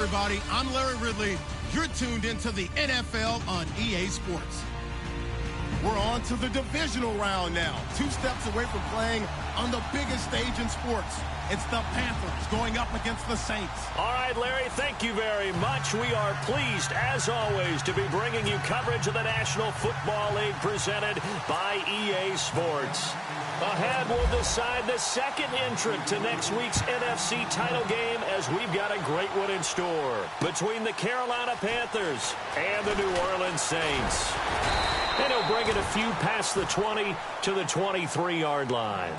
everybody. I'm Larry Ridley. You're tuned into the NFL on EA Sports. We're on to the divisional round now. 2 steps away from playing on the biggest stage in sports. It's the Panthers going up against the Saints. All right, Larry, thank you very much. We are pleased, as always, to be bringing you coverage of the National Football League presented by EA Sports. Ahead, we'll decide the second entrant to next week's NFC title game, as we've got a great one in store between the Carolina Panthers and the New Orleans Saints. And he'll bring it a few past the 20 to the 23-yard line.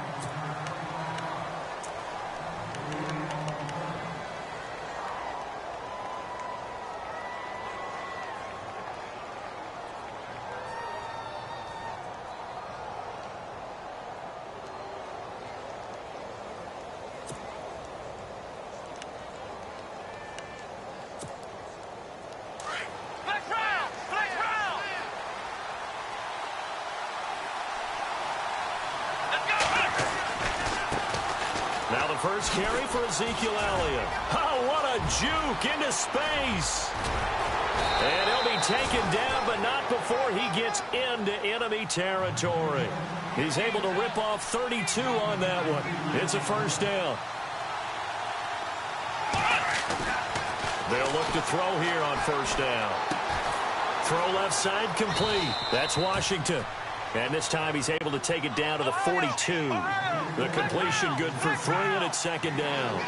Now the first carry for Ezekiel Elliott. Oh, what a juke into space. And he'll be taken down, but not before he gets into enemy territory. He's able to rip off 32 on that one. It's a first down. They'll look to throw here on first down. Throw left side complete. That's Washington. And this time he's able to take it down to the 42. The completion good for 3, and it's second down.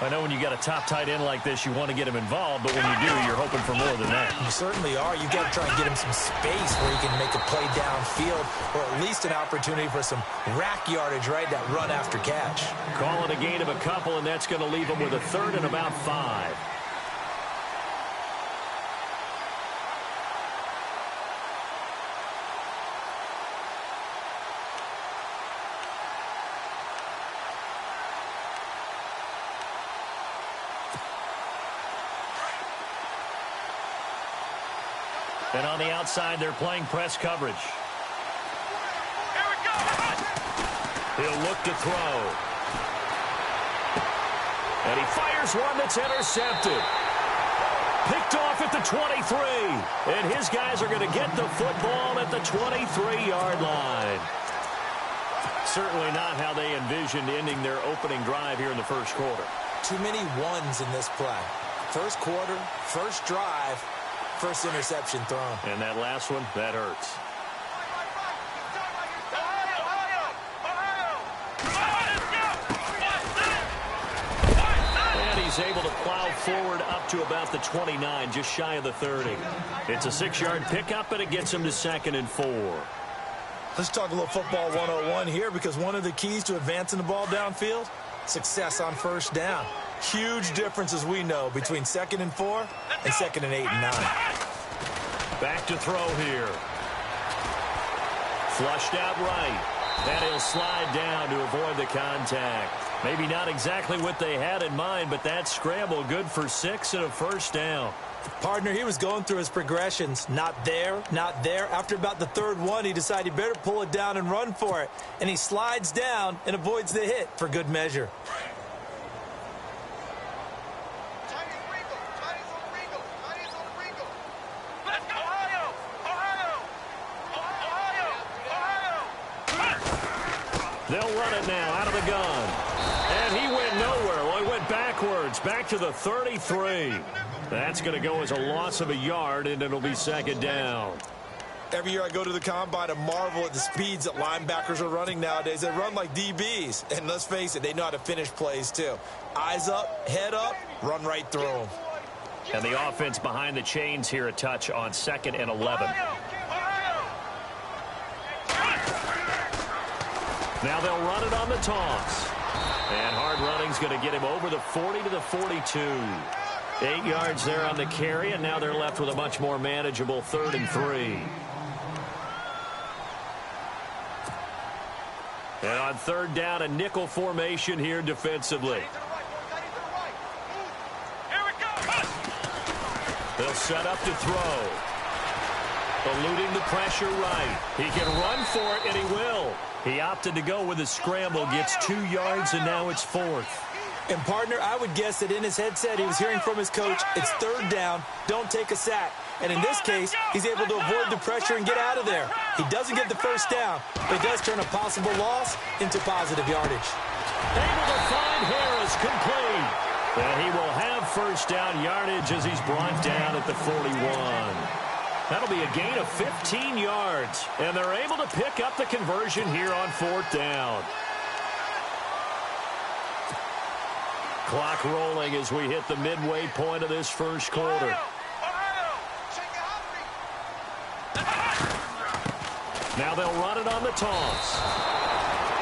I know when you got a top tight end like this, you want to get him involved, but when you do, you're hoping for more than that. You certainly are. You got to try and get him some space where he can make a play downfield, or at least an opportunity for some rack yardage, right? That run after catch. Call it a gain of a couple, and that's going to leave him with a third and about 5. And on the outside, they're playing press coverage. Here we go. He'll look to throw. And he fires one that's intercepted. Picked off at the 23. And his guys are going to get the football at the 23-yard line. Certainly not how they envisioned ending their opening drive here in the first quarter. Too many ones in this play. First quarter, first drive. First interception thrown. And that last one, that hurts. And he's able to plow forward up to about the 29, just shy of the 30. It's a 6-yard pickup, and it gets him to 2nd and 4. Let's talk a little football 101 here, because one of the keys to advancing the ball downfield, success on first down. Huge difference, as we know, between 2nd and 4 and 2nd and 8 and 9. Back to throw here. Flushed out right. And he'll slide down to avoid the contact. Maybe not exactly what they had in mind, but that scramble good for 6 and a first down. Partner, he was going through his progressions. Not there, not there. After about the 3rd one, he decided he better pull it down and run for it. And he slides down and avoids the hit for good measure. They'll run it now out of the gun. And he went nowhere. Well, he went backwards, back to the 33. That's going to go as a loss of a yard, and it'll be 2nd down. Every year I go to the combine and marvel at the speeds that linebackers are running nowadays. They run like DBs. And let's face it, they know how to finish plays too. Eyes up, head up, run right through them. And the offense behind the chains here a touch on 2nd and 11. Now they'll run it on the toss. And hard running's going to get him over the 40 to the 42. 8 yards there on the carry, and now they're left with a much more manageable 3rd and 3. And on 3rd down, a nickel formation here defensively. They'll set up to throw. Eluding the pressure right. He can run for it, and he will. He opted to go with a scramble, gets 2 yards, and now it's 4th. And, partner, I would guess that in his headset he was hearing from his coach, it's third down, don't take a sack. And in this case, he's able to avoid the pressure and get out of there. He doesn't get the first down, but he does turn a possible loss into positive yardage. Able to find Harris, complete. And he will have first down yardage as he's brought down at the 41. That'll be a gain of 15 yards. And they're able to pick up the conversion here on fourth down. Clock rolling as we hit the midway point of this first quarter. Now they'll run it on the toss.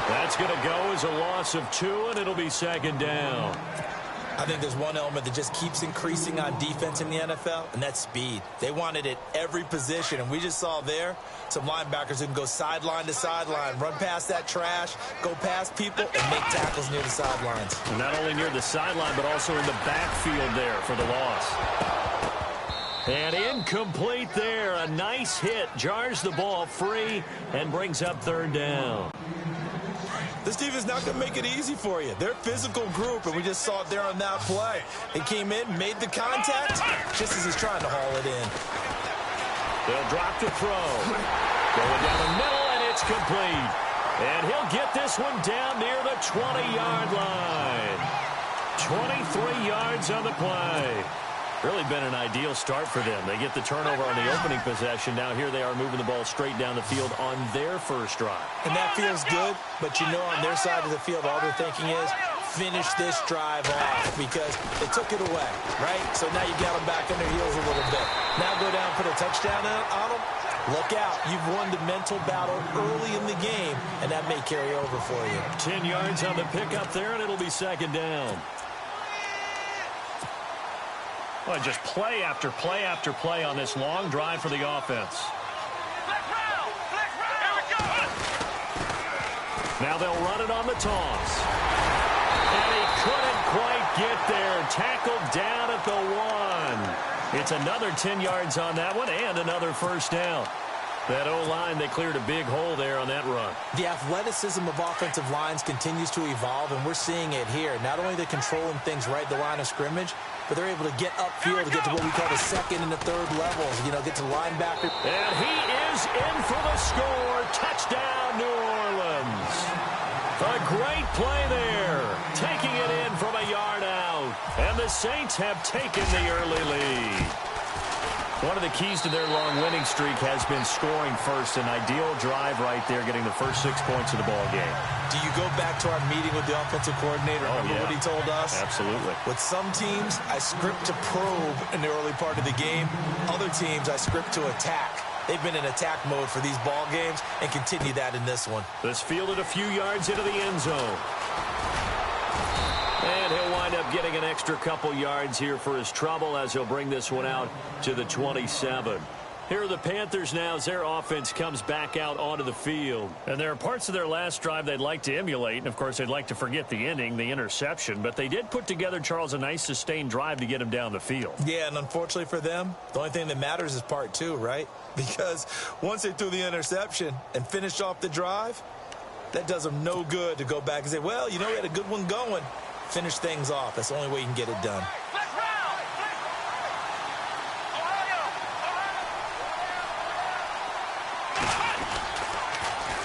That's going to go as a loss of 2, and it'll be second down. I think there's one element that just keeps increasing on defense in the NFL, and that's speed. They want it at every position, and we just saw there some linebackers who can go sideline to sideline, run past that trash, go past people, and make tackles near the sidelines. And not only near the sideline, but also in the backfield there for the loss. And incomplete there. A nice hit. Jars the ball free and brings up third down. This team is not going to make it easy for you. They're a physical group, and we just saw it there on that play. He came in, made the contact, just as he's trying to haul it in. They'll drop the throw. Going down the middle, and it's complete. And he'll get this one down near the 20-yard line. 23 yards on the play. Really been an ideal start for them. They get the turnover on the opening possession. Now here they are moving the ball straight down the field on their first drive. And that feels good, but you know on their side of the field all they're thinking is finish this drive off because they took it away, right? So now you got them back on their heels a little bit. Now go down and put a touchdown on them. Look out. You've won the mental battle early in the game, and that may carry over for you. 10 yards on the pickup there, and it'll be second down. Well, just play after play after play on this long drive for the offense. Now they'll run it on the toss. And he couldn't quite get there. Tackled down at the 1. It's another 10 yards on that one and another first down. That O-line, they cleared a big hole there on that run. The athleticism of offensive lines continues to evolve, and we're seeing it here. Not only they're controlling things right at the line of scrimmage, but they're able to get upfield to get to what we call the second and the third levels. You know, get to linebacker. And he is in for the score. Touchdown, New Orleans. A great play there. Taking it in from a yard out. And the Saints have taken the early lead. One of the keys to their long winning streak has been scoring first. An ideal drive right there, getting the first 6 points of the ball game. Do you go back to our meeting with the offensive coordinator? Remember what he told us? Absolutely. With some teams, I script to probe in the early part of the game. Other teams, I script to attack. They've been in attack mode for these ball games and continue that in this one. This fielded a few yards into the end zone. And he'll wind up getting an extra couple yards here for his trouble as he'll bring this one out to the 27. Here are the Panthers now as their offense comes back out onto the field. And there are parts of their last drive they'd like to emulate. And, of course, they'd like to forget the ending, the interception. But they did put together, Charles, a nice sustained drive to get him down the field. Yeah, and unfortunately for them, the only thing that matters is part 2, right? Because once they threw the interception and finished off the drive, that does them no good to go back and say, well, you know, we had a good one going. Finish things off. That's the only way you can get it done.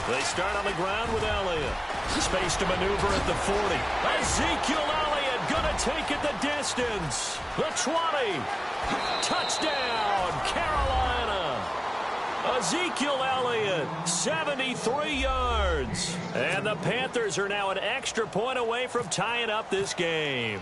They start on the ground with Elliott. Space to maneuver at the 40. Ezekiel Elliott going to take it the distance. The 20. Touchdown, Carolina. Ezekiel Elliott, 73 yards. And the Panthers are now an extra point away from tying up this game.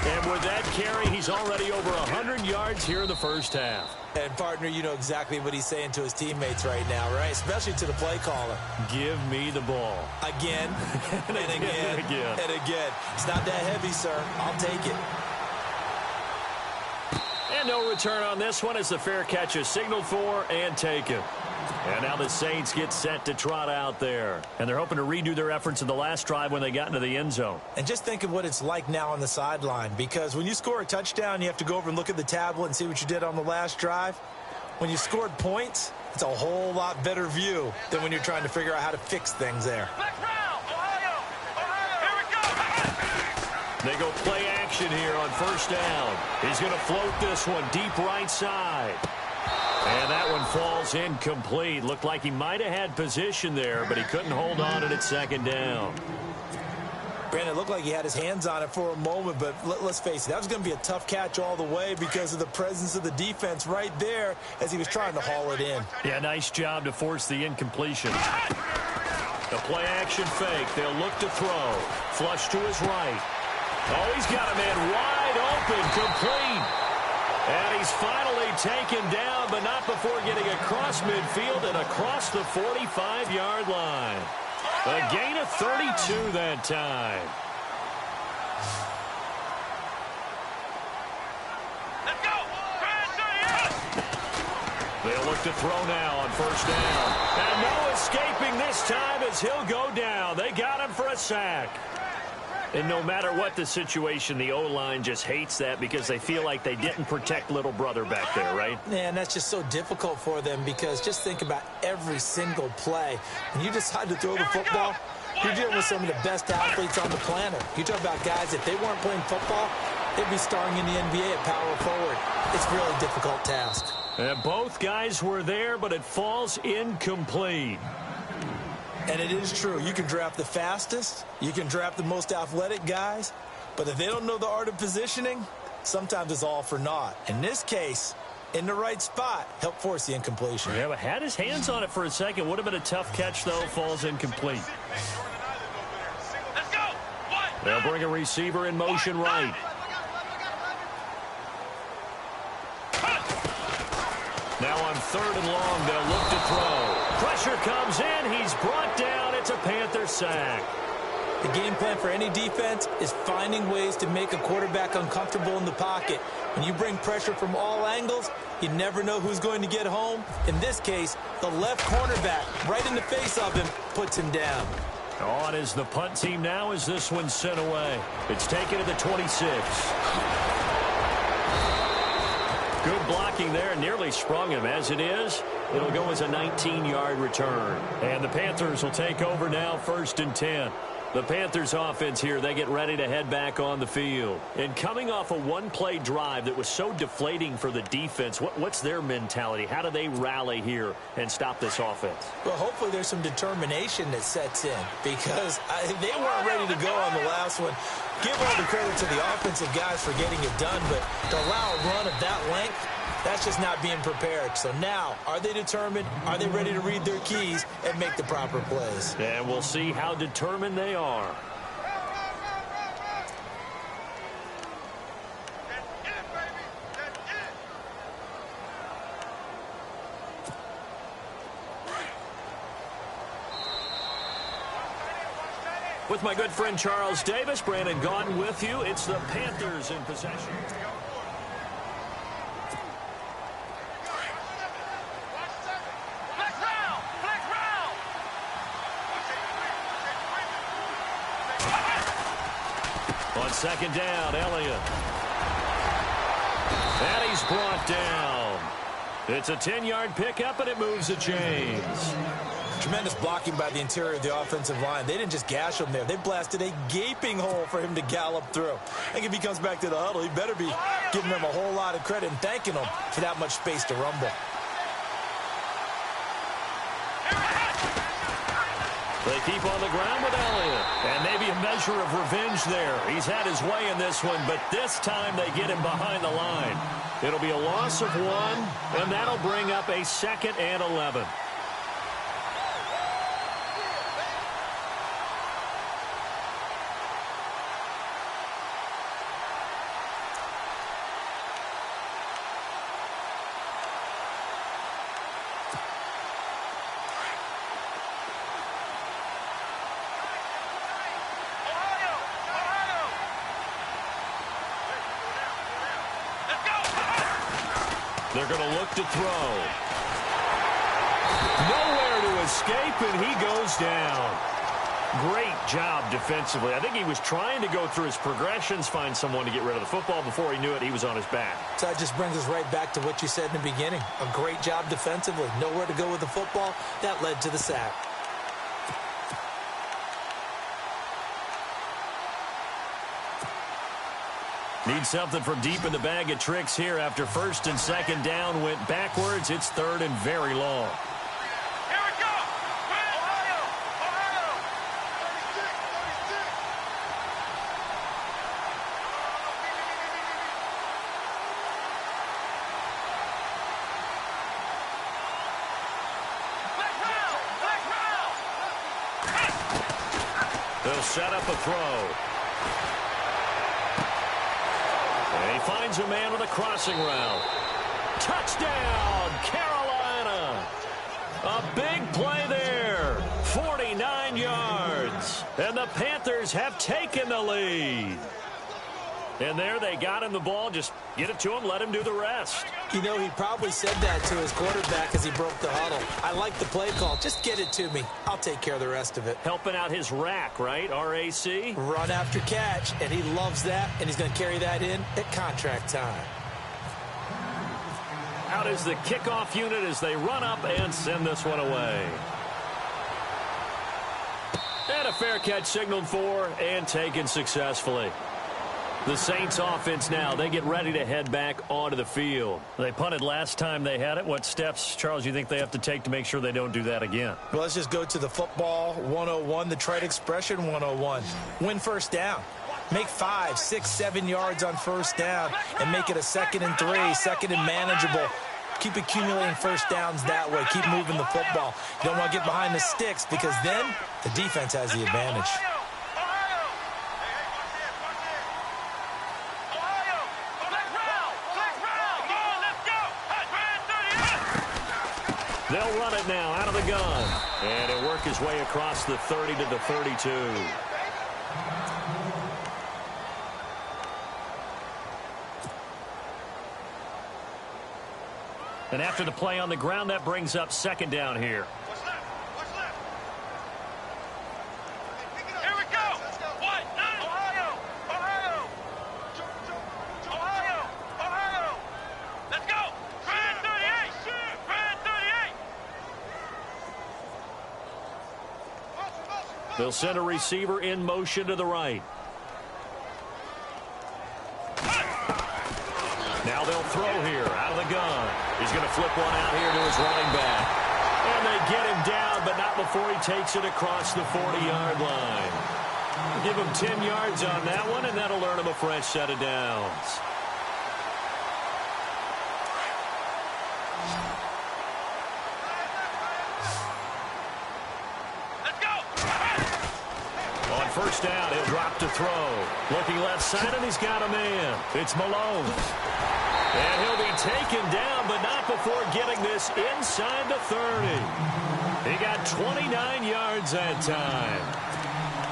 And with that carry, he's already over 100 yards here in the first half. And, partner, you know exactly what he's saying to his teammates right now, right? Especially to the play caller. Give me the ball. Again, and again, and again. It's not that heavy, sir. I'll take it. And no return on this one as the fair catch is signaled for and taken. And now the Saints get set to trot out there. And they're hoping to redo their efforts in the last drive when they got into the end zone. And just think of what it's like now on the sideline. Because when you score a touchdown, you have to go over and look at the tablet and see what you did on the last drive. When you scored points, it's a whole lot better view than when you're trying to figure out how to fix things there. They go play action here on first down. He's going to float this one deep right side. And that one falls incomplete. Looked like he might have had position there, but he couldn't hold on to it at second down. Brandon, it looked like he had his hands on it for a moment, but let's face it, that was going to be a tough catch all the way because of the presence of the defense right there as he was trying to haul it in. Yeah, nice job to force the incompletion. The play action fake. They'll look to throw. Flush to his right. Oh, he's got a man wide open, complete. And he's finally taken down, but not before getting across midfield and across the 45-yard line. A gain of 32 that time. Let's go. They'll look to throw now on first down. And no escaping this time as he'll go down. They got him for a sack. And no matter what the situation, the O-line just hates that because they feel like they didn't protect little brother back there, right? Man, that's just so difficult for them because just think about every single play. When you decide to throw the football, you're dealing with some of the best athletes on the planet. You talk about guys, if they weren't playing football, they'd be starring in the NBA at power forward. It's a really difficult task. And both guys were there, but it falls incomplete. And it is true. You can draft the fastest. You can draft the most athletic guys. But if they don't know the art of positioning, sometimes it's all for naught. In this case, in the right spot, helped force the incompletion. Yeah, but had his hands on it for a second. Would have been a tough catch, though. Falls incomplete. Let's go. They'll bring a receiver in motion right. Now on third and long, they'll look to throw. Pressure comes in. He's brought down. It's a Panther sack. The game plan for any defense is finding ways to make a quarterback uncomfortable in the pocket. When you bring pressure from all angles, you never know who's going to get home. In this case, the left cornerback, right in the face of him, puts him down. On is the punt team now as this one's sent away. It's taken to the 26. Good blocking there, nearly sprung him. As it is, it'll go as a 19-yard return. And the Panthers will take over now, 1st and 10. The Panthers offense here, they get ready to head back on the field. And coming off a one-play drive that was so deflating for the defense, what's their mentality? How do they rally here and stop this offense? Well, hopefully there's some determination that sets in because they weren't ready to go on the last one. Give all the credit to the offensive guys for getting it done, but to allow a run of that length, that's just not being prepared. So now, are they determined? Are they ready to read their keys and make the proper plays? And we'll see how determined they are. With my good friend Charles Davis, Brandon Gaudin with you. It's the Panthers in possession. On second down, Elliott. And he's brought down. It's a 10-yard pickup, and it moves the chains. Tremendous blocking by the interior of the offensive line. They didn't just gash him there. They blasted a gaping hole for him to gallop through. I think if he comes back to the huddle, he better be giving them a whole lot of credit and thanking them for that much space to rumble. They keep on the ground with Elliott. And maybe a measure of revenge there. He's had his way in this one, but this time they get him behind the line. It'll be a loss of 1, and that'll bring up a 2nd and 11. They're going to look to throw. Nowhere to escape, and he goes down. Great job defensively. I think he was trying to go through his progressions, find someone to get rid of the football. Before he knew it, he was on his back. So that just brings us right back to what you said in the beginning. A great job defensively. Nowhere to go with the football. That led to the sack. Need something from deep in the bag of tricks here after first and second down went backwards. It's third and very long. Here we go. Ohio. Ohio. 36. They'll set up a throw. And he finds a man with a crossing route. Touchdown, Carolina. A big play there. 49 yards. And the Panthers have taken the lead. And there they got him the ball. Just get it to him, let him do the rest. You know, he probably said that to his quarterback as he broke the huddle. I like the play call. Just get it to me. I'll take care of the rest of it. Helping out his rack, right? RAC? Run after catch, and he loves that, and he's going to carry that in at contract time. Out is the kickoff unit as they run up and send this one away. And a fair catch signaled for and taken successfully. The Saints offense now, they get ready to head back onto the field. They punted last time they had it. What steps, Charles, you think they have to take to make sure they don't do that again? Well, let's just go to the football 101, the trite expression 101. Win first down. Make 5, 6, 7 yards on first down and make it a 2nd and 3, 2nd and manageable. Keep accumulating first downs that way. Keep moving the football. You don't want to get behind the sticks because then the defense has the advantage. They'll run it now out of the gun. And it'll work his way across the 30 to the 32. And after the play on the ground, that brings up second down here. What's left? Here we go. What? Ohio. Ohio. Ohio. Ohio. Let's go. Grand 38. Grand 38. They'll send a receiver in motion to the right. Now they'll throw here out of the gun. He's going to flip one out here to his running back. And they get him down, but not before he takes it across the 40-yard line. Give him 10 yards on that one, and that'll earn him a fresh set of downs. Let's go. On first down, he'll drop to throw. Looking left side, and he's got a man. It's Malone. And he'll be taken down, but not before getting this inside the 30. He got 29 yards that time.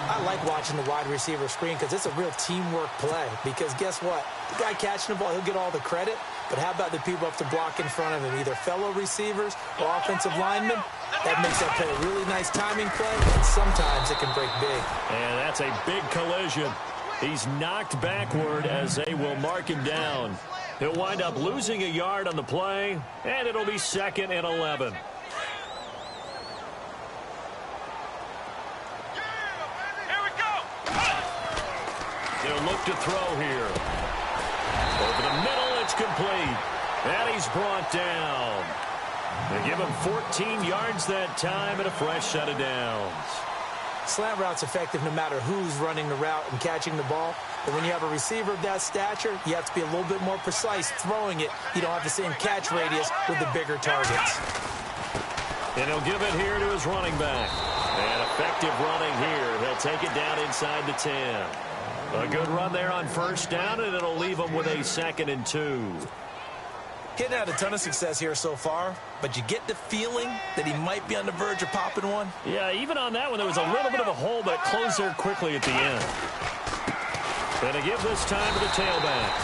I like watching the wide receiver screen because it's a real teamwork play. Because guess what? The guy catching the ball, he'll get all the credit. But how about the people up to block in front of him, either fellow receivers or offensive linemen? That makes that play a really nice timing play, and sometimes it can break big. And that's a big collision. He's knocked backward as they will mark him down. He'll wind up losing a yard on the play, and it'll be 2nd and 11. Here we go. They'll look to throw here. Over the middle, it's complete. And he's brought down. They give him 14 yards that time and a fresh set of downs. Slant route's effective no matter who's running the route and catching the ball. But when you have a receiver of that stature, you have to be a little bit more precise throwing it. You don't have the same catch radius with the bigger targets. And he'll give it here to his running back. And effective running here. He'll take it down inside the 10. A good run there on first down, and it'll leave him with a 2nd and 2. Hitting had a ton of success here so far, but you get the feeling that he might be on the verge of popping one. Yeah, even on that one, there was a little bit of a hole, but it closed there quickly at the end. And to give this time to the tailback.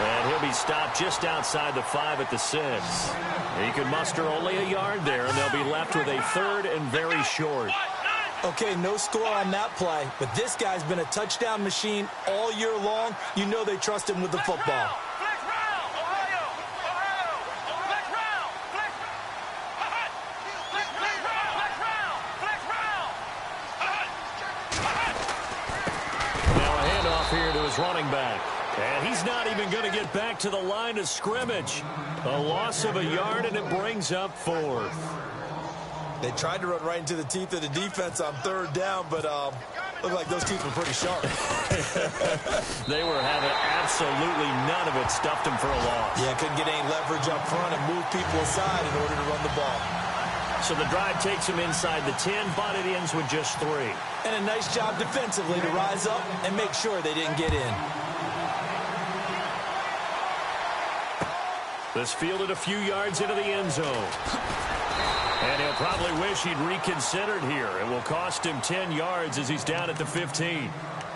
And he'll be stopped just outside the 5 at the 6. He can muster only a yard there, and they'll be left with a 3rd and very short. Okay, no score on that play, but this guy's been a touchdown machine all year long. You know they trust him with the football. Now a handoff here to his running back. And he's not even going to get back to the line of scrimmage. A loss of a yard, and it brings up fourth. They tried to run right into the teeth of the defense on third down, but looked like those teeth were pretty sharp. They were having absolutely none of it. Stuffed him for a loss. Yeah, couldn't get any leverage up front and move people aside in order to run the ball. So the drive takes him inside the 10, but it ends with just 3. And a nice job defensively to rise up and make sure they didn't get in. This fielded a few yards into the end zone. And he'll probably wish he'd reconsidered here. It will cost him 10 yards as he's down at the 15.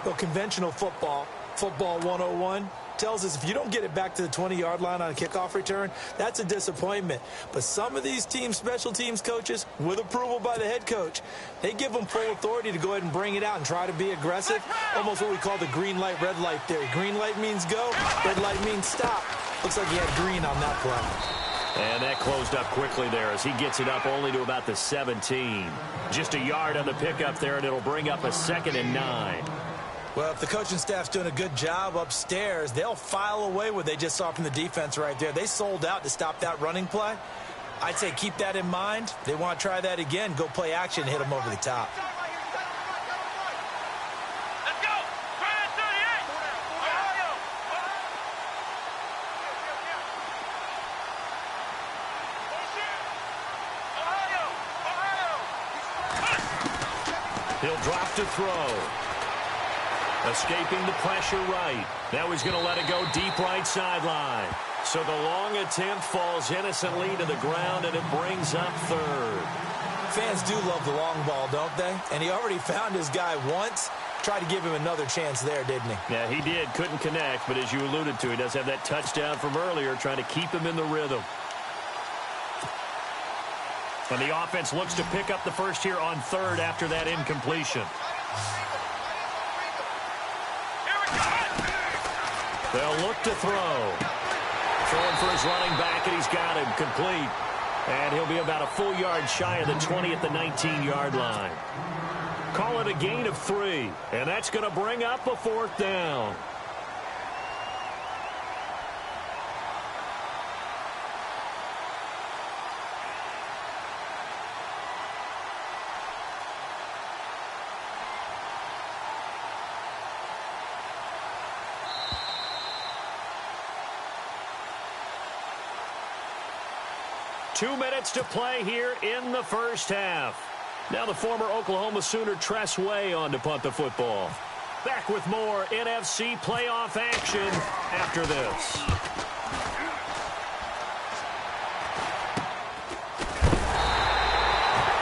Well, conventional football 101, tells us if you don't get it back to the 20-yard line on a kickoff return, that's a disappointment. But some of these teams, special teams coaches, with approval by the head coach, they give them full authority to go ahead and bring it out and try to be aggressive. Almost what we call the green light, red light theory. Green light means go, red light means stop. Looks like he had green on that play. And that closed up quickly there as he gets it up only to about the 17. Just a yard on the pickup there, and it'll bring up a 2nd and 9. Well, if the coaching staff's doing a good job upstairs, they'll file away what they just saw from the defense right there. They sold out to stop that running play. I'd say keep that in mind. They want to try that again, go play action, hit them over the top. Let's go! Grand 38! Ohio! Ohio! He'll drop to throw. Escaping the pressure right. Now he's going to let it go deep right sideline. So the long attempt falls innocently to the ground, and it brings up 3rd. Fans do love the long ball, don't they? And he already found his guy once. Tried to give him another chance there, didn't he? Yeah, he did. Couldn't connect, but as you alluded to, he does have that touchdown from earlier, trying to keep him in the rhythm. And the offense looks to pick up the first here on 3rd after that incompletion. They'll look to throw. Throwing for his running back, and he's got him complete. And he'll be about a full yard shy of the 20 at the 19-yard line. Call it a gain of 3, and that's going to bring up a 4th down. Two minutes to play here in the first half. Now the former Oklahoma Sooner Tress Way on to punt the football. Back with more NFC playoff action after this.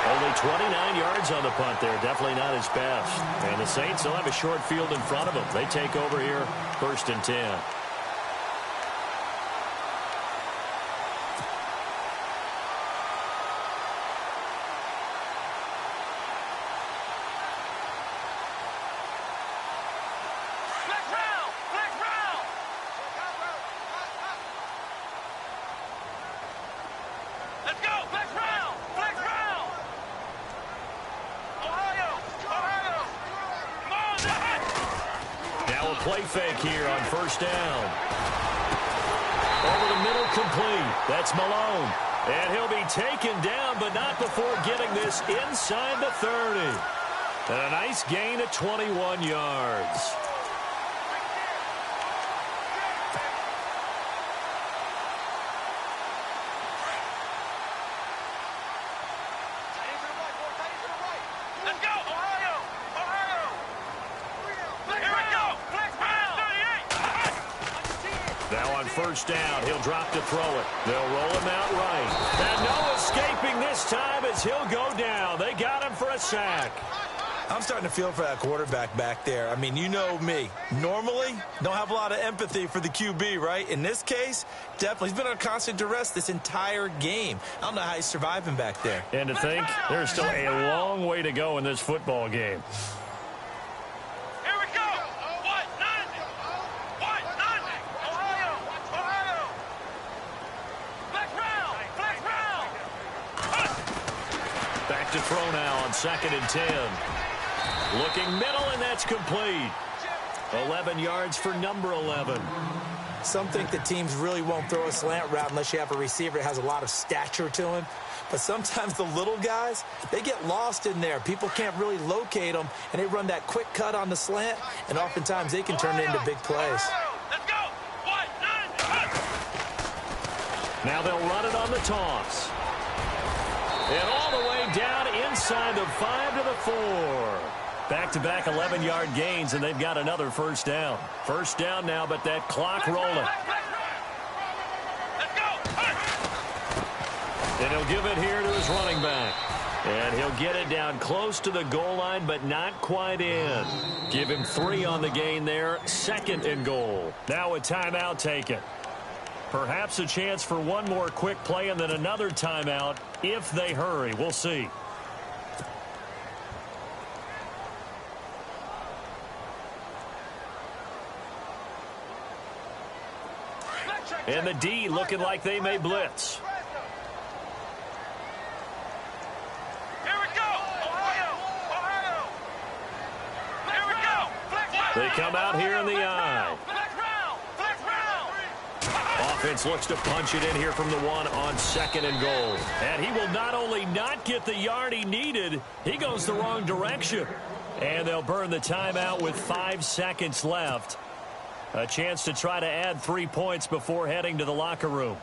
Only 29 yards on the punt there. Definitely not his best. And the Saints will have a short field in front of them. They take over here, 1st and 10. Play fake here on 1st down. Over the middle, complete. That's Malone. And he'll be taken down, but not before getting this inside the 30. And a nice gain of 21 yards. First down, he'll drop to throw it. They'll roll him out right. And no escaping this time as he'll go down. They got him for a sack. I'm starting to feel for that quarterback back there. I mean, you know me. Normally, don't have a lot of empathy for the QB, right? In this case, definitely. He's been on constant duress this entire game. I don't know how he's surviving back there. And to think, there's still a long way to go in this football game. To throw now on 2nd and 10. Looking middle, and that's complete. 11 yards for number 11. Some think that teams really won't throw a slant route unless you have a receiver that has a lot of stature to him. But sometimes the little guys, they get lost in there. People can't really locate them, and they run that quick cut on the slant, and oftentimes they can turn it into big plays. Let's go. 1, 9, 1. Now they'll run it on the toss. And all the way down inside the 5 to the 4. Back-to-back 11-yard gains, and they've got another first down. First down now, but that clock rolling. Let's go. And he'll give it here to his running back. And he'll get it down close to the goal line, but not quite in. Give him 3 on the gain there. 2nd and goal. Now a timeout taken. Perhaps a chance for one more quick play and then another timeout if they hurry. We'll see. And the D looking like they may blitz. Here we go. Ohio. Here we go. They come out here in the eye. Flex round. Offense looks to punch it in here from the 1 on 2nd and goal. And he will not only not get the yard he needed, he goes the wrong direction. And they'll burn the timeout with 5 seconds left. A chance to try to add 3 points before heading to the locker room.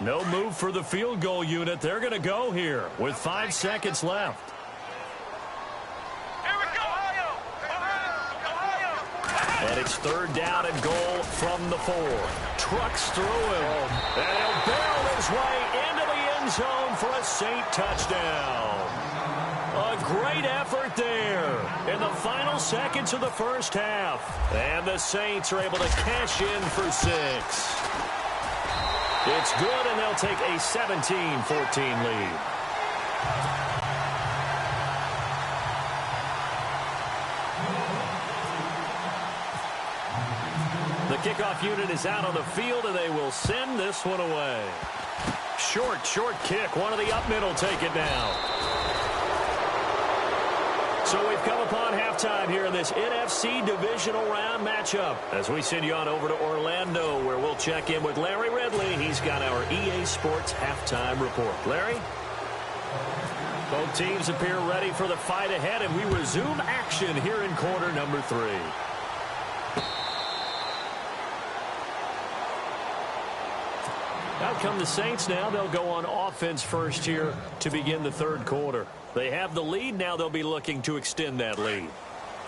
No move for the field goal unit. They're going to go here with 5 seconds left. Here we go. Ohio. And it's 3rd down and goal from the 4. Trucks through him. And he'll barrel his way into the end zone for a Saint touchdown. A great effort there in the final seconds of the first half. And the Saints are able to cash in for 6. It's good, and they'll take a 17-14 lead. The kickoff unit is out on the field, and they will send this one away. Short kick. One of the up middle take it now. So we've come upon halftime here in this NFC divisional round matchup as we send you on over to Orlando, where we'll check in with Larry Ridley. He's got our EA Sports halftime report. Larry? Both teams appear ready for the fight ahead, and we resume action here in quarter number 3. Out come the Saints now. They'll go on offense first here to begin the 3rd quarter. They have the lead. Now they'll be looking to extend that lead.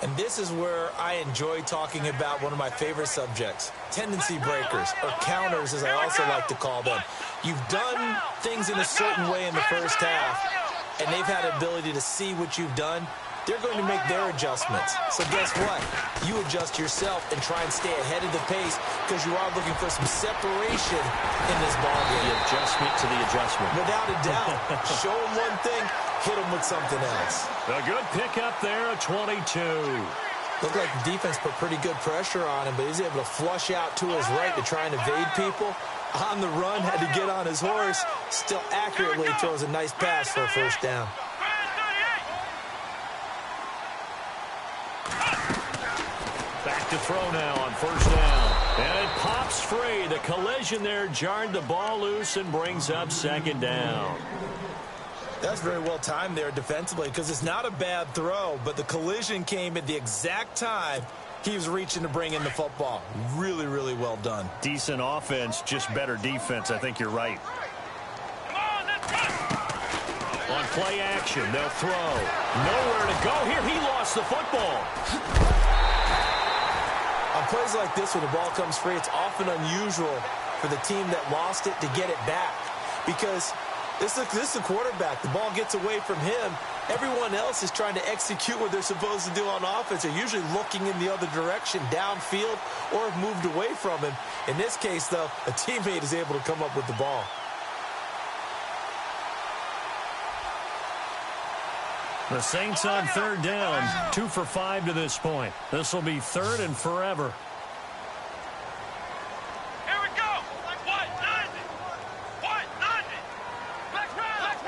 And this is where I enjoy talking about one of my favorite subjects, tendency breakers, or counters as I also like to call them. You've done things in a certain way in the first half, and they've had the ability to see what you've done. They're going to make their adjustments. So guess what? You adjust yourself and try and stay ahead of the pace because you are looking for some separation in this ballgame. The adjustment to the adjustment. Without a doubt. Show them one thing, hit them with something else. A good pickup there, a 22. Looked like the defense put pretty good pressure on him, but he's able to flush out to his right to try and evade people. On the run, had to get on his horse. Still accurately throws a nice pass for a first down. Back to throw now on first down. And it pops free. The collision there jarred the ball loose and brings up 2nd down. That's very well timed there defensively because it's not a bad throw, but the collision came at the exact time he was reaching to bring in the football. Really, really well done. Decent offense, just better defense. I think you're right. On play action, they'll throw. Nowhere to go here. He lost the football. On plays like this where the ball comes free, it's often unusual for the team that lost it to get it back because this is the quarterback. The ball gets away from him. Everyone else is trying to execute what they're supposed to do on offense. They're usually looking in the other direction, downfield, or have moved away from him. In this case, though, a teammate is able to come up with the ball. The Saints on 3rd down, 2 for 5 to this point. This will be 3rd and forever. Here we go. What? 90. What? 90. Flex round.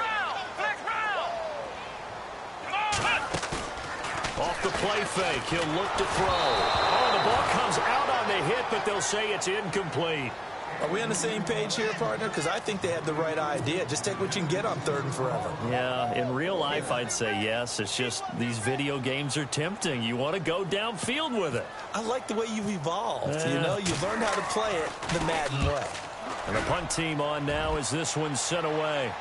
Come on. Off the play fake, he'll look to throw. Oh, the ball comes out on the hit, but they'll say it's incomplete. Are we on the same page here, partner? Because I think they had the right idea. Just take what you can get on 3rd and forever. Yeah, in real life, I'd say yes. It's just these video games are tempting. You want to go downfield with it. I like the way you've evolved. You know, you learned how to play it the Madden way. And the punt team on now as this one's sent away.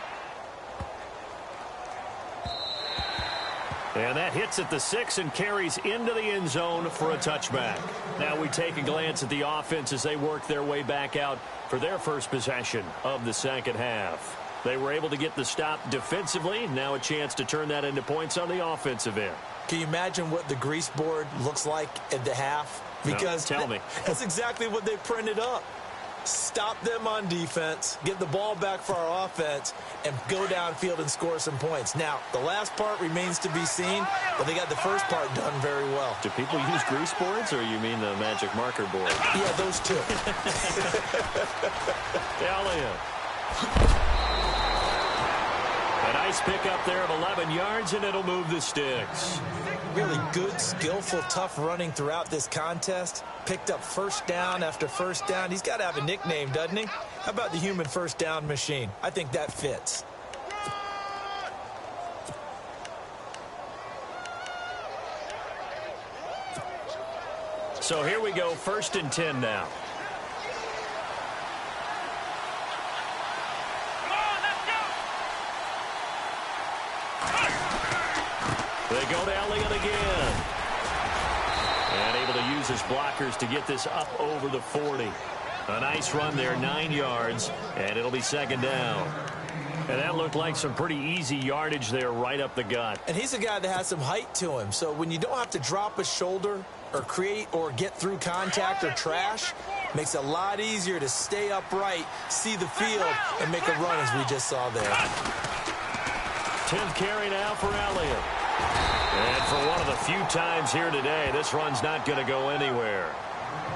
And that hits at the 6 and carries into the end zone for a touchback. Now we take a glance at the offense as they work their way back out for their first possession of the second half. They were able to get the stop defensively. Now a chance to turn that into points on the offensive end. Can you imagine what the grease board looks like at the half? Because no, tell me. That's exactly what they printed up. Stop them on defense, get the ball back for our offense, and go downfield and score some points. Now, the last part remains to be seen, but they got the first part done very well. Do people use grease boards, or you mean the magic marker board? Yeah, those two. Elliott. A nice pick up there of 11 yards, and it'll move the sticks. Really good, skillful, tough running throughout this contest. Picked up first down after first down. He's got to have a nickname, doesn't he? How about the human first down machine? I think that fits. So here we go, 1st and 10 now. They go to Elliott again. And able to use his blockers to get this up over the 40. A nice run there, 9 yards, and it'll be 2nd down. And that looked like some pretty easy yardage there right up the gut. And he's a guy that has some height to him. So when you don't have to drop a shoulder or create or get through contact or trash, makes it a lot easier to stay upright, see the field, and make a run as we just saw there. 10th carry now for Elliott. And for one of the few times here today, this run's not going to go anywhere.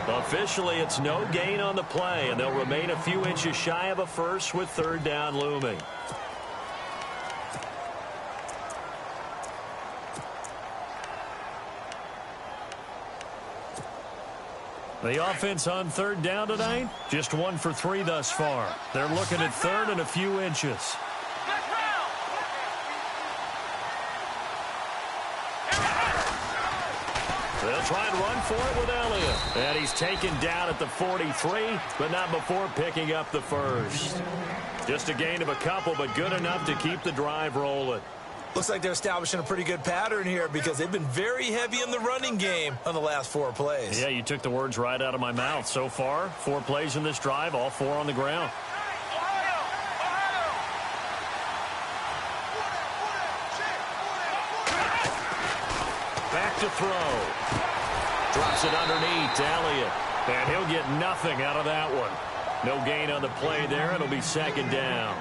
Officially, it's no gain on the play, and they'll remain a few inches shy of a first with 3rd down looming. The offense on 3rd down tonight, just 1 for 3 thus far. They're looking at 3rd and a few inches. They'll try and run for it with Elliott. And he's taken down at the 43, but not before picking up the first. Just a gain of a couple, but good enough to keep the drive rolling. Looks like they're establishing a pretty good pattern here because they've been very heavy in the running game on the last 4 plays. Yeah, you took the words right out of my mouth. So far, 4 plays in this drive, all 4 on the ground. Back to throw. Drops it underneath to Elliott. And he'll get nothing out of that one. No gain on the play there. It'll be 2nd down.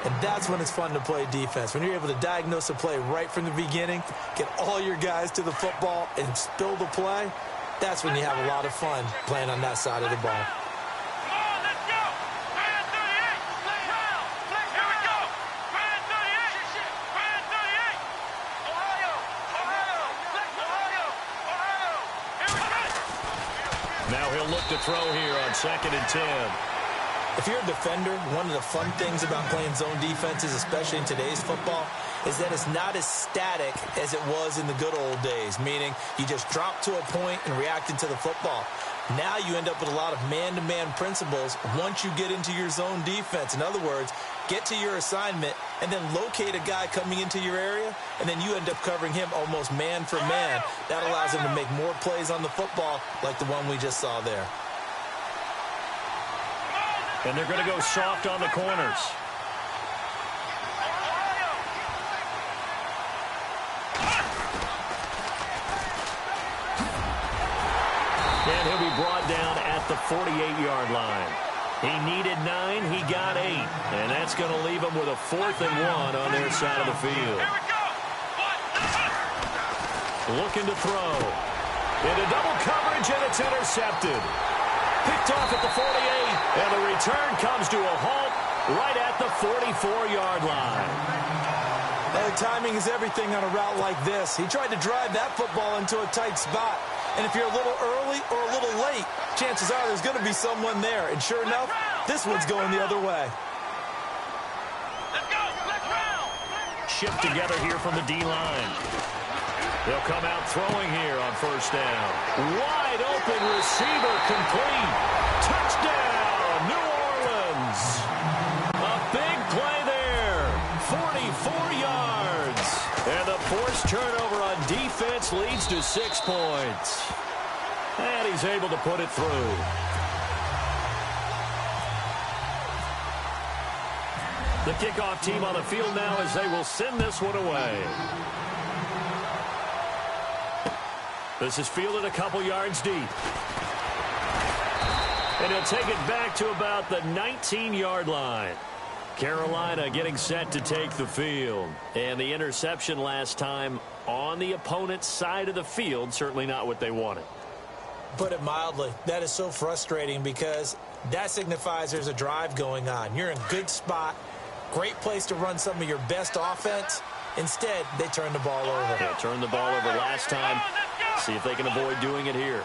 And that's when it's fun to play defense. When you're able to diagnose a play right from the beginning, get all your guys to the football and spill the play, that's when you have a lot of fun playing on that side of the ball. Now he'll look to throw here on 2nd and 10. If you're a defender, one of the fun things about playing zone defenses, especially in today's football, is that it's not as static as it was in the good old days, meaning you just drop to a point and reacted to the football. Now you end up with a lot of man-to-man principles once you get into your zone defense. In other words, get to your assignment and then locate a guy coming into your area, and then you end up covering him almost man for man. That allows him to make more plays on the football like the one we just saw there. And they're going to go soft on the corners. And he'll be brought down at the 48-yard line. He needed 9, he got 8. And that's going to leave him with a 4th and 1 on their side of the field. Looking to throw. Into double coverage, and it's intercepted. Picked off at the 48, and the return comes to a halt right at the 44-yard line. Well, timing is everything on a route like this. He tried to drive that football into a tight spot. And if you're a little early or a little late, chances are there's going to be someone there. And sure enough, this one's going the other way. Let's go. Let's round. Shipped together here from the D-line. They'll come out throwing here on first down. Wide open receiver complete. Touchdown, New Orleans. A big play there. 44 yards. And the forced turnover on defense leads to 6 points. And he's able to put it through. The kickoff team on the field now as they will send this one away. This is fielded a couple yards deep. And he'll take it back to about the 19-yard line. Carolina getting set to take the field. And the interception last time on the opponent's side of the field, certainly not what they wanted. Put it mildly, that is so frustrating because that signifies there's a drive going on. You're in a good spot, great place to run some of your best offense. Instead, they turn the ball over. Yeah, turned the ball over last time. See if they can avoid doing it here.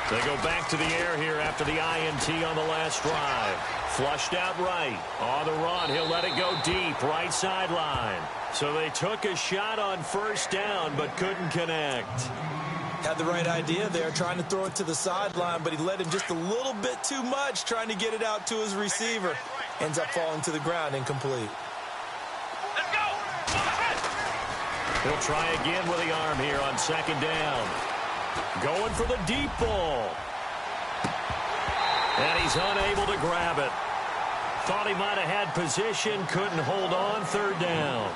They go back to the air here after the INT on the last drive. Flushed out right. On the run, he'll let it go deep, right sideline. So they took a shot on first down, but couldn't connect. Had the right idea there, trying to throw it to the sideline, but he led him just a little bit too much, trying to get it out to his receiver. Ends up falling to the ground, incomplete. Let's go. He'll try again with the arm here on second down. Going for the deep ball. And he's unable to grab it. Thought he might have had position, couldn't hold on, third down.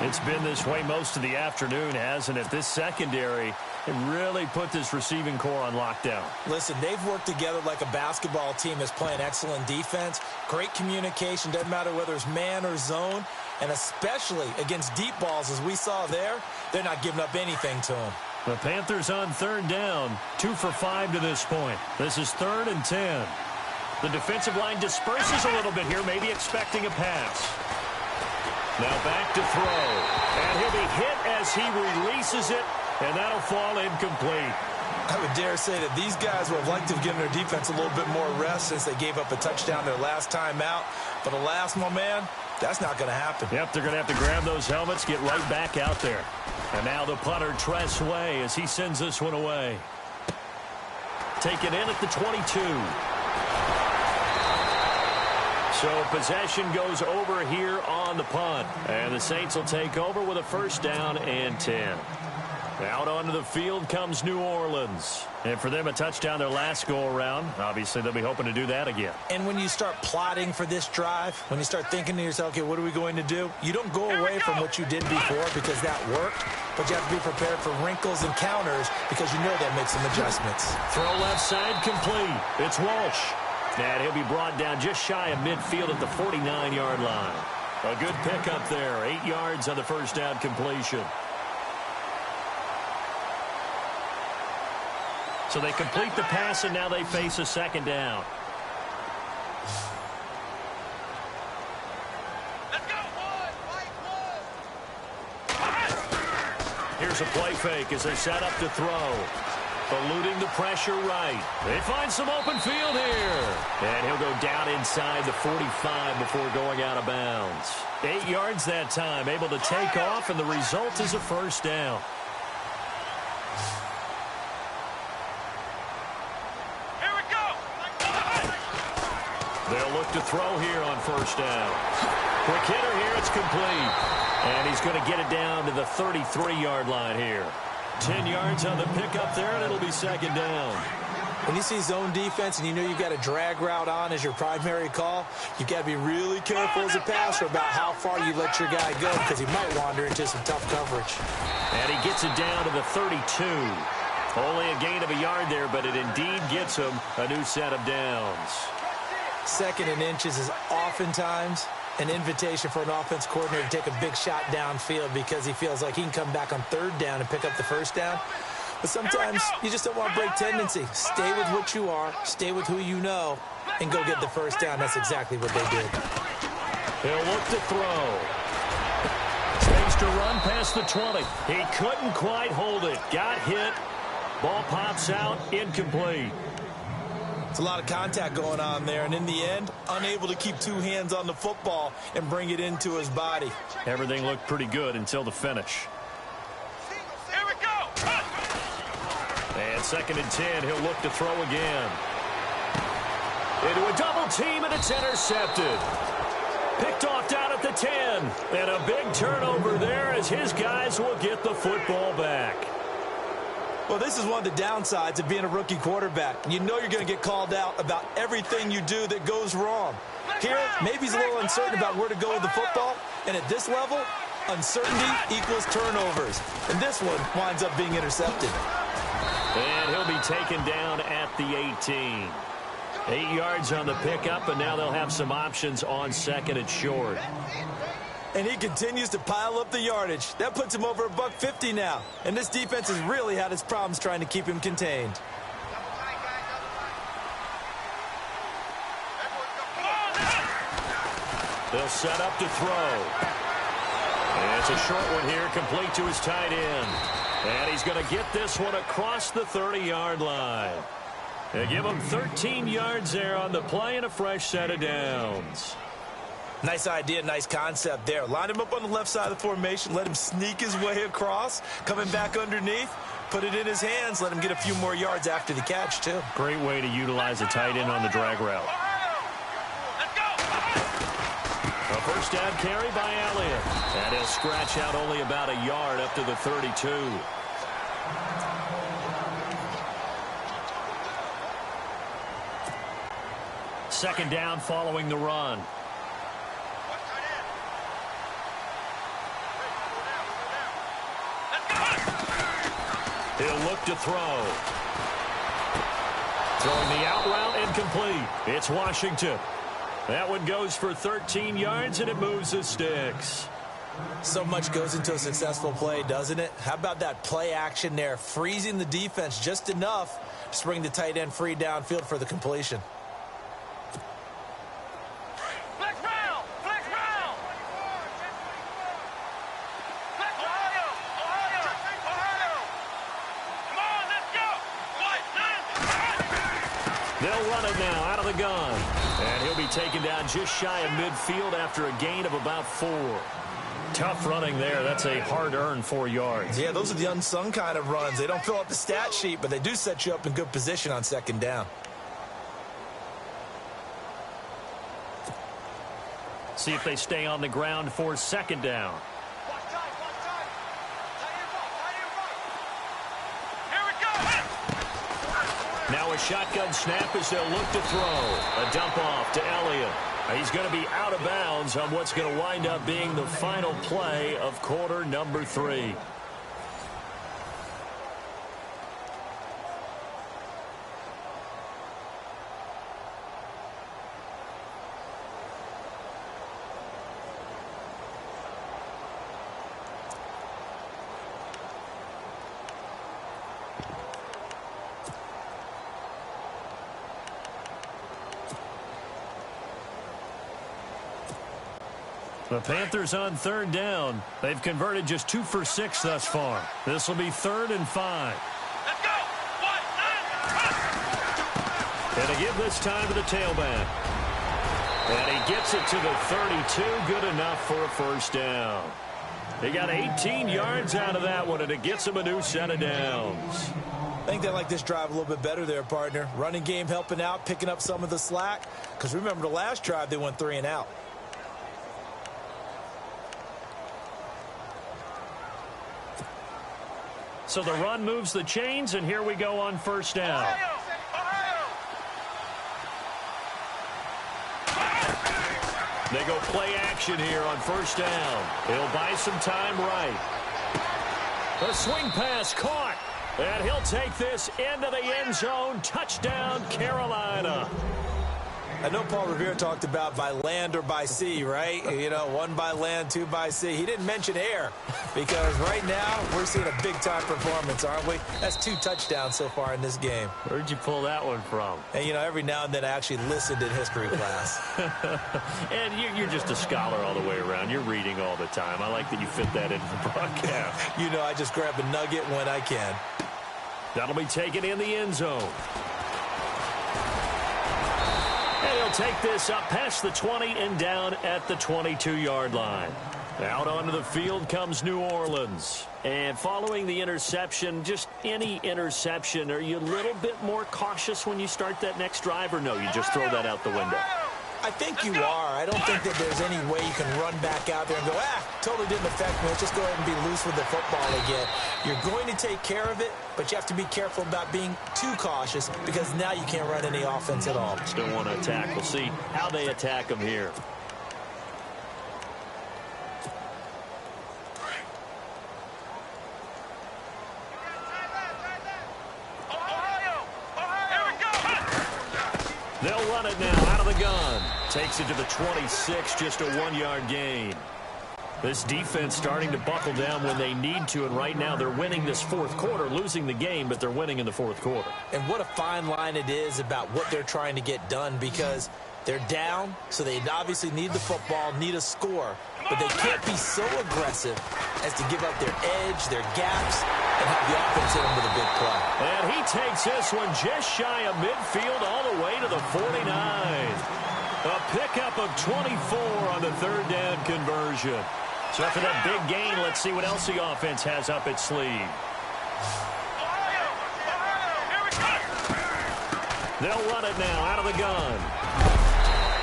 It's been this way most of the afternoon, hasn't it? This secondary, it really put this receiving core on lockdown. Listen, they've worked together like a basketball team that's playing excellent defense. Great communication, doesn't matter whether it's man or zone. And especially against deep balls, as we saw there, they're not giving up anything to them. The Panthers on third down, 2 for 5 to this point. This is 3rd and 10. The defensive line disperses a little bit here, maybe expecting a pass. Now back to throw. And he'll be hit as he releases it, and that'll fall incomplete. I would dare say that these guys would have liked to have given their defense a little bit more rest since they gave up a touchdown their last time out. But alas, my man, that's not going to happen. Yep, they're going to have to grab those helmets, get right back out there. And now the punter, Tress Way, as he sends this one away. Taken in at the 22. So possession goes over here on the punt. And the Saints will take over with a first down and 10. Out onto the field comes New Orleans. And for them, a touchdown their last go-around. Obviously, they'll be hoping to do that again. And when you start plotting for this drive, when you start thinking to yourself, okay, what are we going to do? You don't go away from what you did before because that worked, but you have to be prepared for wrinkles and counters because you know they'll make some adjustments. Throw left side complete. It's Walsh. And he'll be brought down just shy of midfield at the 49-yard line. A good pickup there. 8 yards on the first down completion. So they complete the pass, and now they face a second down. Let's go. Here's a play fake as they set up to throw. Eluding the pressure right. They find some open field here. And he'll go down inside the 45 before going out of bounds. 8 yards that time, able to take off, and the result is a first down. They'll look to throw here on first down. Quick hitter here, it's complete. And he's going to get it down to the 33-yard line here. 10 yards on the pickup there, and it'll be second down. When you see zone defense and you know you've got a drag route on as your primary call, you've got to be really careful as a passer about how far you let your guy go because he might wander into some tough coverage. And he gets it down to the 32. Only a gain of a yard there, but it indeed gets him a new set of downs. 2nd and inches is oftentimes an invitation for an offense coordinator to take a big shot downfield because he feels like he can come back on 3rd down and pick up the first down. But sometimes you just don't want to break tendency. Stay with what you are, stay with who you know, and go get the first down. That's exactly what they did. He'll look to throw. Space to run past the 20. He couldn't quite hold it. Got hit. Ball pops out, incomplete. It's a lot of contact going on there, and in the end, unable to keep two hands on the football and bring it into his body. Everything looked pretty good until the finish. Here we go. And 2nd and 10, he'll look to throw again. Into a double team, and it's intercepted. Picked off down at the 10. And a big turnover there as his guys will get the football back. Well, this is one of the downsides of being a rookie quarterback. You know you're going to get called out about everything you do that goes wrong. Here, maybe he's a little uncertain about where to go with the football. And at this level, uncertainty equals turnovers. And this one winds up being intercepted. And he'll be taken down at the 18. 8 yards on the pickup, and now they'll have some options on 2nd and short. And he continues to pile up the yardage. That puts him over $150 now. And this defense has really had its problems trying to keep him contained. They'll set up to throw. And it's a short one here, complete to his tight end. And he's going to get this one across the 30-yard line. They give him 13 yards there on the play and a fresh set of downs. Nice idea, nice concept there. Line him up on the left side of the formation, let him sneak his way across, coming back underneath, put it in his hands, let him get a few more yards after the catch, too. Great way to utilize a tight end on the drag route. Let's go. A first down carry by Elliott. And he'll scratch out only about a yard up to the 32. Second down following the run. He'll look to throw. Throwing the out route, incomplete. It's Washington. That one goes for 13 yards, and it moves the sticks. So much goes into a successful play, doesn't it? How about that play action there, freezing the defense just enough to bring the tight end free downfield for the completion. Flex round. Flex round. Flex Ohio. Ohio. Come on, let's go. They'll run it now out of the gun. And he'll be taken down just shy of midfield after a gain of about 4. Tough running there. That's a hard-earned 4 yards. Yeah, those are the unsung kind of runs. They don't fill up the stat sheet, but they do set you up in good position on second down. See if they stay on the ground for second down. Here we go. Now a shotgun snap as they'll look to throw. A dump off to Elliott. He's going to be out of bounds on what's going to wind up being the final play of quarter number 3. The Panthers on third down. They've converted just 2 for 6 thus far. This will be 3rd and 5. Let's go. 1, 9, And to give this time to the tailback. And he gets it to the 32. Good enough for a first down. He got 18 yards out of that one, and it gets him a new set of downs. I think they like this drive a little bit better there, partner. Running game helping out, picking up some of the slack. Because remember, the last drive, they went 3 and out. So the run moves the chains, and here we go on first down. They go play action here on first down. He'll buy some time right. A swing pass caught. And he'll take this into the end zone. Touchdown, Carolina. I know Paul Revere talked about by land or by sea, right? You know, 1 by land, 2 by sea. He didn't mention air because right now we're seeing a big-time performance, aren't we? That's 2 touchdowns so far in this game. Where'd you pull that one from? And, you know, every now and then I actually listened in history class. And you're just a scholar all the way around. You're reading all the time. I like that you fit that into the broadcast. You know, I just grab a nugget when I can. That'll be taken in the end zone. And he'll take this up past the 20 and down at the 22-yard line. Out onto the field comes New Orleans. And following the interception, just any interception, are you a little bit more cautious when you start that next drive, or no, you just throw that out the window? I think you are. I don't think that there's any way you can run back out there and go, totally didn't affect me. Let's just go ahead and be loose with the football again. You're going to take care of it, but you have to be careful about being too cautious because now you can't run any offense at all. Still want to attack. We'll see how they attack them here. They'll run it now out of the gun. Takes it to the 26, just a 1-yard gain. This defense starting to buckle down when they need to, and right now they're winning this fourth quarter, losing the game, but they're winning in the fourth quarter. And what a fine line it is about what they're trying to get done because they're down, so they obviously need the football, need a score, but they can't be so aggressive as to give up their edge, their gaps, and have the offense hit them with a big play. And he takes this one just shy of midfield all the way to the 49. A pickup of 24 on the third down conversion. So after that big gain, let's see what else the offense has up its sleeve. They'll run it now out of the gun.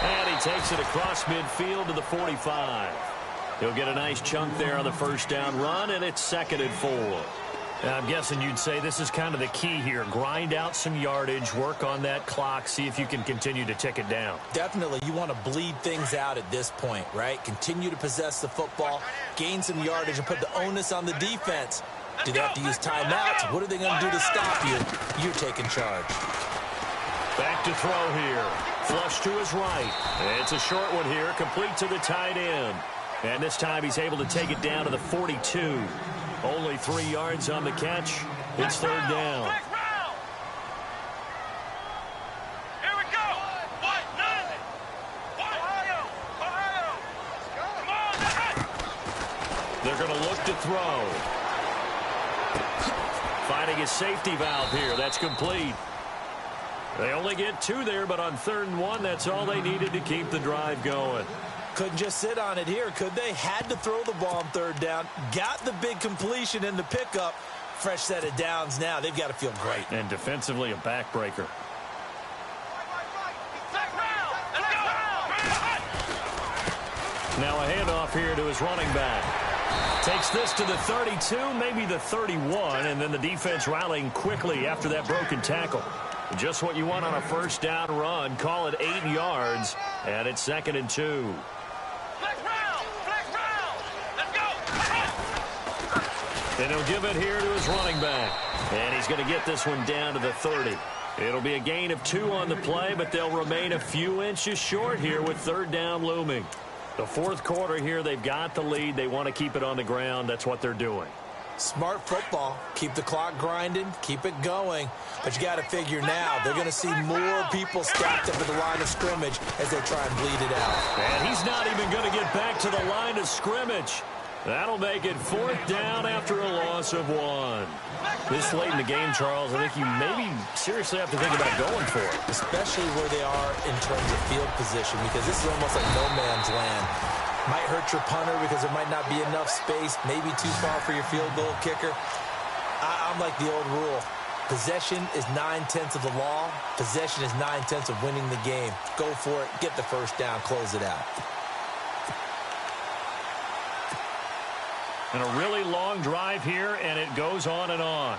And he takes it across midfield to the 45. He'll get a nice chunk there on the first down run, and it's 2nd and 4. Now, I'm guessing you'd say this is kind of the key here. Grind out some yardage, work on that clock, see if you can continue to tick it down. Definitely. You want to bleed things out at this point, right? Continue to possess the football, gain some yardage, and put the onus on the defense. Do they have to use timeouts? What are they going to do to stop you? You're taking charge. Back to throw here. Flush to his right. It's a short one here, complete to the tight end. And this time he's able to take it down to the 42. Only 3 yards on the catch. It's 3rd down. Here we go. They're going to look to throw. Finding his safety valve here. That's complete. They only get 2 there, but on 3rd and 1, that's all they needed to keep the drive going. Couldn't just sit on it here, could they? Had to throw the ball on 3rd down. Got the big completion in the pickup. Fresh set of downs now. They've got to feel great. And defensively, a backbreaker. Now a handoff here to his running back. Takes this to the 32, maybe the 31, and then the defense rallying quickly after that broken tackle. Just what you want on a first down run. Call it 8 yards, and it's 2nd and 2. And he'll give it here to his running back. And he's going to get this one down to the 30. It'll be a gain of 2 on the play, but they'll remain a few inches short here with 3rd down looming. The fourth quarter here, they've got the lead. They want to keep it on the ground. That's what they're doing. Smart football. Keep the clock grinding. Keep it going. But you got to figure now, they're going to see more people stacked up at the line of scrimmage as they try and bleed it out. And he's not even going to get back to the line of scrimmage. That'll make it 4th down after a loss of 1. This late in the game, Charles, I think you maybe seriously have to think about going for it. Especially where they are in terms of field position, because this is almost like no man's land. Might hurt your punter because there might not be enough space, maybe too far for your field goal kicker. I'm like the old rule. Possession is 9/10 of the law. Possession is 9/10 of winning the game. Go for it. Get the first down. Close it out. And a really long drive here, and it goes on and on.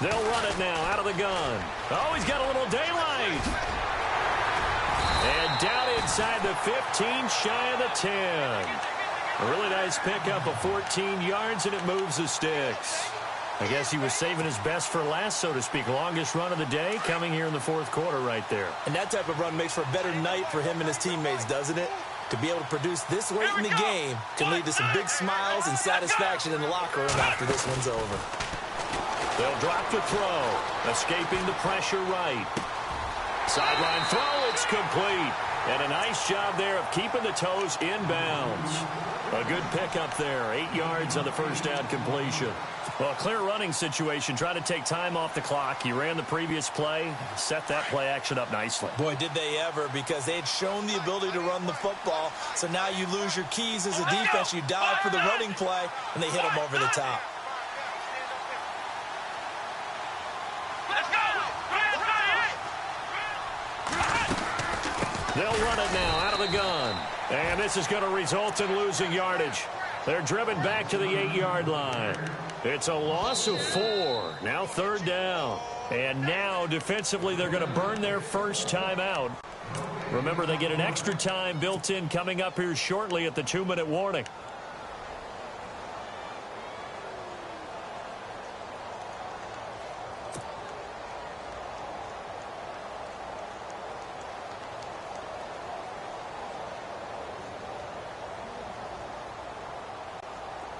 They'll run it now out of the gun. Oh, he's got a little daylight. And down inside the 15, shy of the 10. A really nice pickup of 14 yards, and it moves the sticks. I guess he was saving his best for last, so to speak. Longest run of the day coming here in the fourth quarter right there. And that type of run makes for a better night for him and his teammates, doesn't it? To be able to produce this late in the game can lead to some big smiles and satisfaction in the locker room after this one's over. They'll drop the throw, escaping the pressure right. Sideline throw, it's complete. And a nice job there of keeping the toes in bounds. A good pickup there, 8 yards on the first down completion. Well, clear running situation, trying to take time off the clock. He ran the previous play, set that play action up nicely. Boy, did they ever, because they had shown the ability to run the football. So now you lose your keys as a defense. You dive for the running play, and they hit him over the top. They'll run it now out of the gun. And this is going to result in losing yardage. They're driven back to the 8-yard line. It's a loss of 4. Now third down. And now defensively they're going to burn their first time out. Remember, they get an extra time built in coming up here shortly at the 2-minute warning.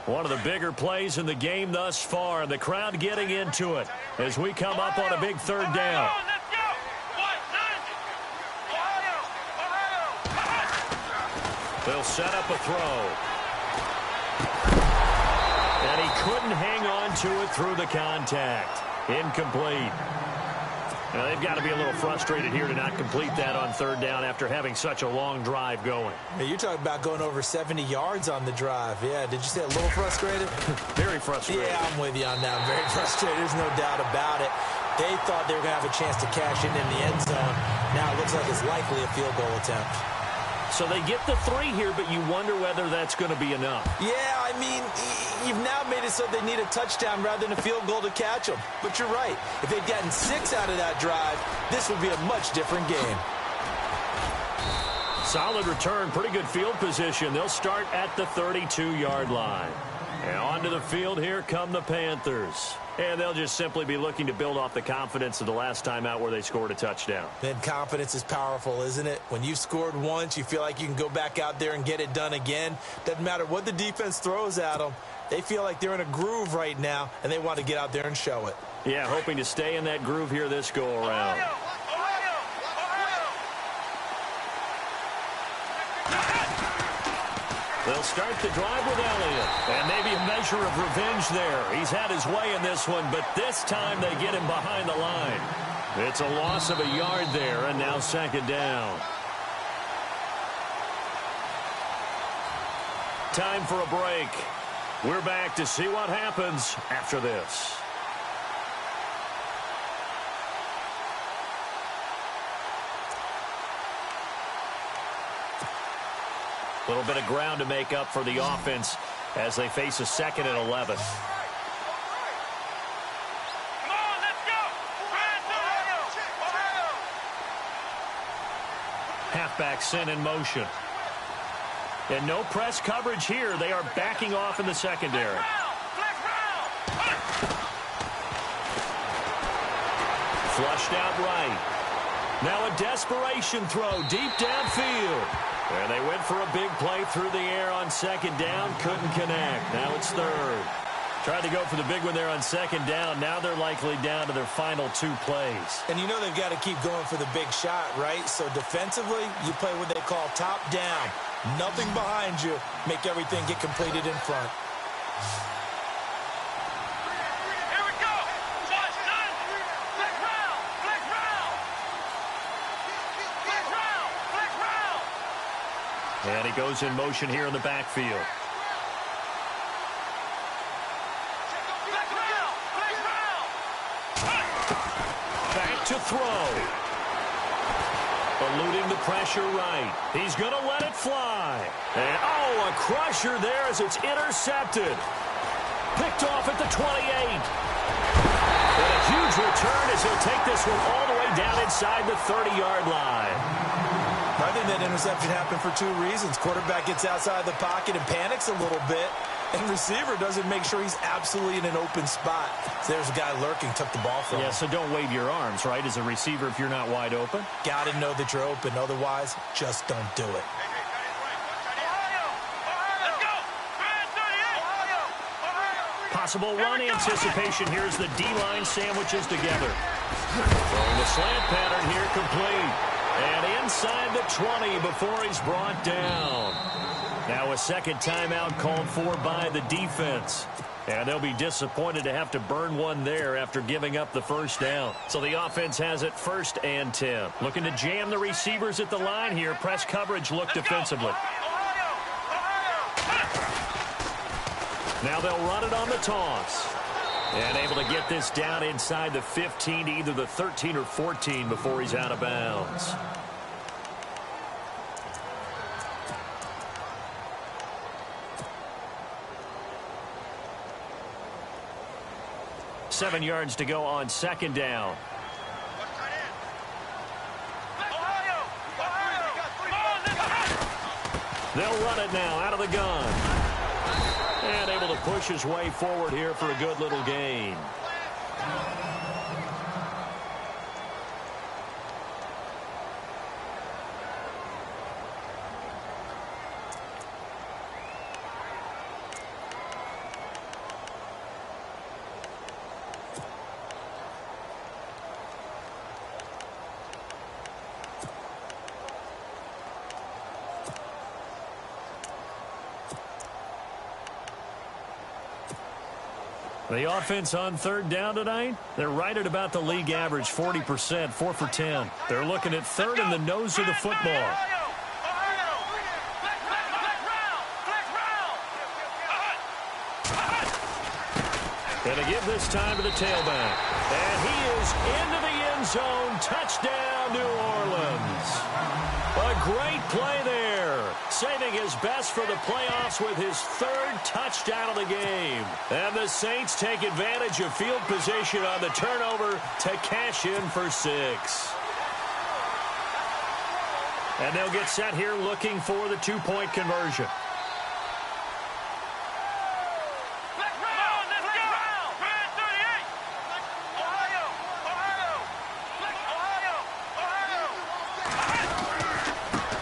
One of the bigger plays in the game thus far, and the crowd getting into it as we come up on a big third down. They'll set up a throw. And he couldn't hang on to it through the contact. Incomplete. Now, they've got to be a little frustrated here to not complete that on third down after having such a long drive going. Hey, you're talking about going over 70 yards on the drive. Yeah, did you say a little frustrated? Very frustrated. Yeah, I'm with you on that. Very frustrated. There's no doubt about it. They thought they were going to have a chance to cash in the end zone. Now it looks like it's likely a field goal attempt. So they get the 3 here, but you wonder whether that's going to be enough. Yeah, I mean, you've now made it so they need a touchdown rather than a field goal to catch them. But you're right. If they'd gotten 6 out of that drive, this would be a much different game. Solid return, pretty good field position. They'll start at the 32-yard line. And onto the field, here come the Panthers. And they'll just simply be looking to build off the confidence of the last time out where they scored a touchdown. Then confidence is powerful, isn't it? When you've scored once, you feel like you can go back out there and get it done again. Doesn't matter what the defense throws at them. They feel like they're in a groove right now, and they want to get out there and show it. Yeah, hoping to stay in that groove here this go-around. They'll start the drive with Elliott. And maybe a measure of revenge there. He's had his way in this one, but this time they get him behind the line. It's a loss of a yard there, and now second down. Time for a break. We're back to see what happens after this. A little bit of ground to make up for the offense as they face a 2nd and 11. Halfback sent in motion. And no press coverage here. They are backing off in the secondary. Flushed out right. Now a desperation throw deep downfield. And they went for a big play through the air on second down. Couldn't connect. Now it's third. Tried to go for the big one there on second down. Now they're likely down to their final 2 plays. And you know they've got to keep going for the big shot, right? So defensively, you play what they call top down. Nothing behind you. Make everything get completed in front. Here we go. Watch that. Flick round. Flick round. Flick round. Flick round. And he goes in motion here in the backfield. Back to throw. Eluding the pressure right. He's going to let it fly. And, oh, a crusher there as it's intercepted. Picked off at the 28. And a huge return as he'll take this one all the way down inside the 30-yard line. I think that interception happened for 2 reasons. Quarterback gets outside the pocket and panics a little bit. And receiver doesn't make sure he's absolutely in an open spot. So there's a guy lurking, took the ball from him. Yeah, so don't wave your arms, right, as a receiver if you're not wide open. Got to know that you're open. Otherwise, just don't do it. Possible run anticipation. Here's the D-line sandwiches together. Throwing the slant pattern here complete. And inside the 20 before he's brought down. Now a second timeout called for by the defense. And they'll be disappointed to have to burn one there after giving up the first down. So the offense has it 1st and 10. Looking to jam the receivers at the line here. Press coverage look defensively. Now they'll run it on the toss. And able to get this down inside the 15 to either the 13 or 14 before he's out of bounds. Seven yards to go on second down. They'll run it now out of the gun. And able to push his way forward here for a good little gain. The offense on third down tonight, they're right at about the league average, 40%, 4 for 10. They're looking at third in the nose of the football. And to give this time to the tailback. And he is into the end zone. Touchdown, New Orleans. A great play there. Saving his best for the playoffs with his 3rd touchdown of the game. And the Saints take advantage of field position on the turnover to cash in for 6. And they'll get set here looking for the 2-point conversion.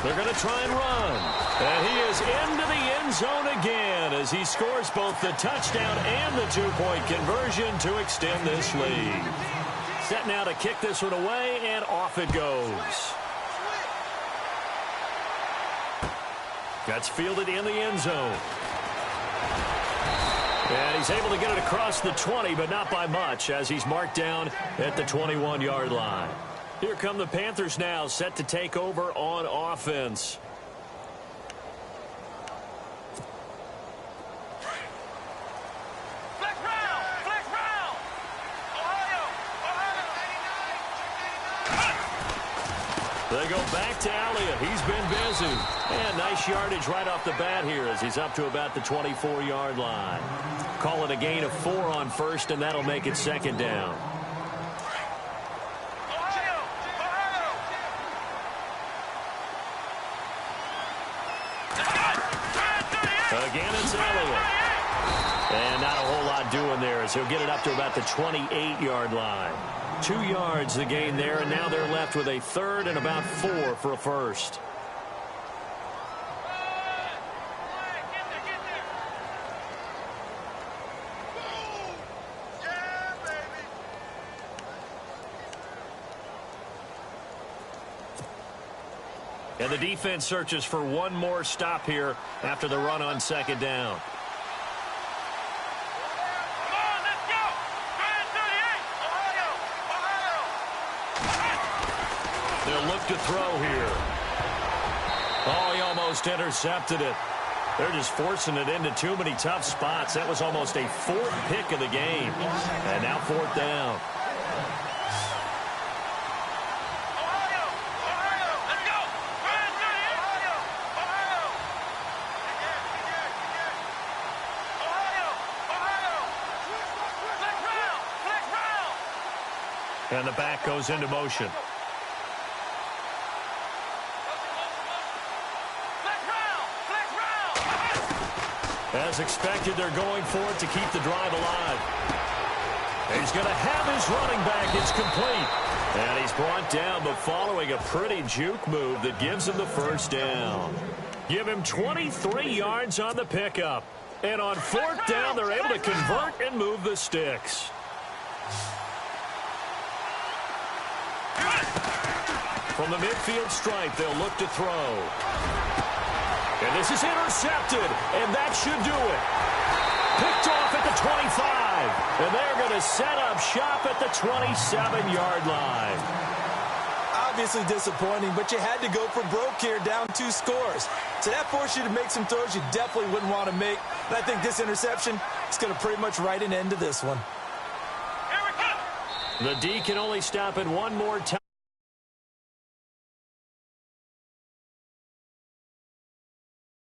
They're going to try and run. And he is into the end zone again as he scores both the touchdown and the 2-point conversion to extend this lead. Set now to kick this one away, and off it goes. That's fielded in the end zone. And he's able to get it across the 20, but not by much as he's marked down at the 21-yard line. Here come the Panthers now, set to take over on offense. They go back to Elliott. He's been busy. And nice yardage right off the bat here as he's up to about the 24-yard line. Call it a gain of 4 on first, and that'll make it second down. Again, it's Elliott. And not a whole lot doing there as he'll get it up to about the 28-yard line. 2 yards the gain there, and now they're left with a 3rd and about 4 for a first. And the defense searches for one more stop here after the run on second down. They'll look to throw here. Oh, he almost intercepted it. They're just forcing it into too many tough spots. That was almost a 4th pick of the game. And now 4th down. And the back goes into motion. As expected, they're going for it to keep the drive alive. He's going to have his running back. It's complete. And he's brought down, but following a pretty juke move that gives him the first down. Give him 23 yards on the pickup. And on fourth down, they're able to convert and move the sticks. From the midfield stripe, they'll look to throw. And this is intercepted, and that should do it. Picked off at the 25, and they're going to set up shop at the 27-yard line. Obviously disappointing, but you had to go for broke here, down 2 scores. So that forced you to make some throws you definitely wouldn't want to make. And I think this interception is going to pretty much write an end to this one. The D can only stop it one more time.